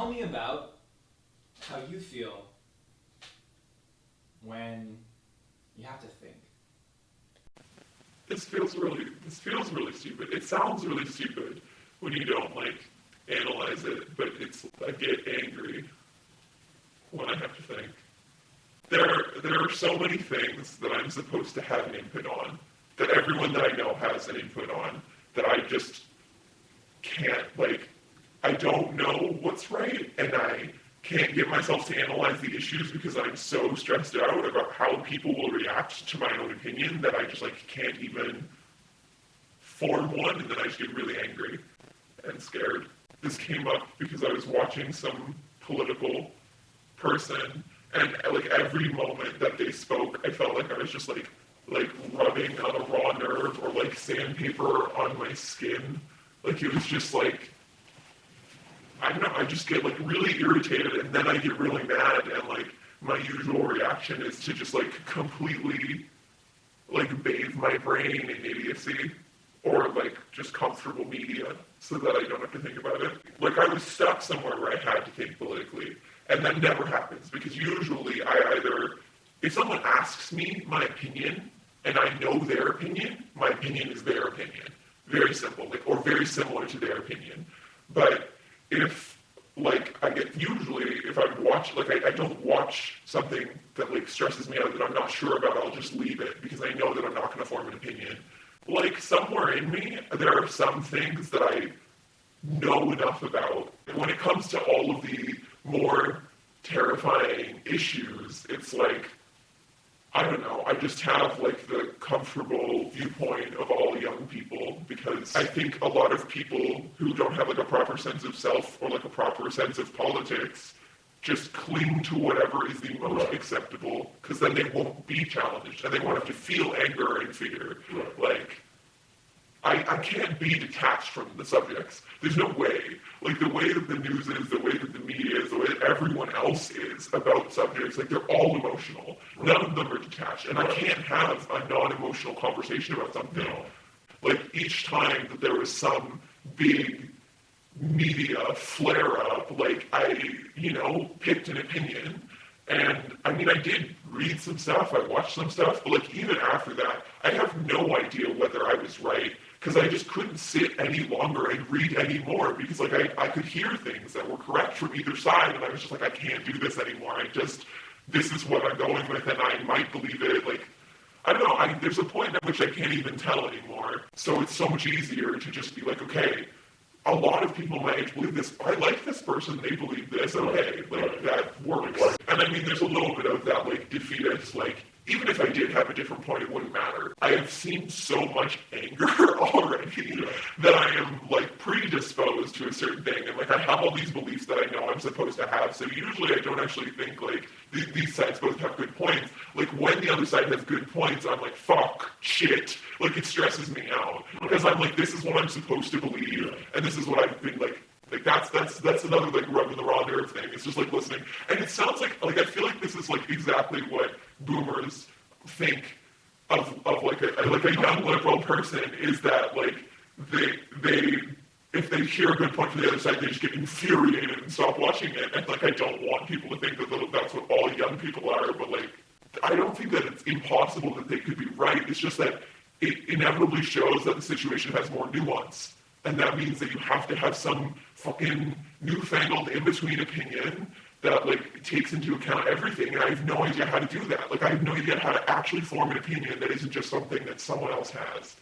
tell me about how you feel when you have to think. This feels really stupid. It sounds really stupid when you don't analyze it, but I get angry when I have to think. There are so many things that I'm supposed to have an input on, that everyone that I know has an input on, that I just can't, I don't know what's right, and I can't get myself to analyze the issues because I'm so stressed out about how people will react to my own opinion that I just can't even form one, and then I just get really angry and scared. This came up because I was watching some political person, and every moment that they spoke, I felt like I was just rubbing on a raw nerve or sandpaper on my skin. It was just I don't know, I just get really irritated, and then I get really mad, and my usual reaction is to just completely bathe my brain in idiocy or just comfortable media so that I don't have to think about it. I was stuck somewhere where I had to think politically, and that never happens because usually if someone asks me my opinion and I know their opinion, my opinion is their opinion. Very simple, or very similar to their opinion. But if I watch, I don't watch something that stresses me out that I'm not sure about, I'll just leave it because I know that I'm not going to form an opinion. Somewhere in me, there are some things that I know enough about. And when it comes to all of the more terrifying issues, it's I don't know, I just have the comfortable viewpoint of all young people because I think a lot of people who don't have a proper sense of self or a proper sense of politics just cling to whatever is the most acceptable because then they won't be challenged and they won't have to feel anger and fear. I can't be detached from the subjects. There's no way. The way that the news is, the way that the media is, the way that everyone else is about subjects, they're all emotional. None of them are detached. And I can't have a non-emotional conversation about something. Each time that there was some big media flare-up, I, picked an opinion. And, I did read some stuff, I watched some stuff, but even after that, I have no idea whether I was right. Because I just couldn't sit any longer and read any more because I could hear things that were correct from either side and I was just I can't do this anymore. This is what I'm going with and I might believe it. I don't know, there's a point at which I can't even tell anymore. So it's so much easier to just be okay, a lot of people my age believe this. I like this person, they believe this. Okay, that works. And there's a little bit of that defeatist, even if I did have a different point, it wouldn't matter. I have seen so much anger already that I am predisposed to a certain thing, and I have all these beliefs that I know I'm supposed to have. So usually I don't actually think these sides both have good points. When the other side has good points, I'm fuck, shit. It stresses me out because I'm this is what I'm supposed to believe, and this is what I've been that's another rubbing the raw nerve thing. It's just listening, and it sounds I feel this is exactly what boomers think of a young liberal person is that they if they hear a good point from the other side they just get infuriated and stop watching it. And I don't want people to think that that's what all young people are, but I don't think that it's impossible that they could be right. It's just that it inevitably shows that the situation has more nuance. And that means that you have to have some fucking newfangled in-between opinion that takes into account everything. And I have no idea how to do that. I have no idea how to actually form an opinion that isn't just something that someone else has.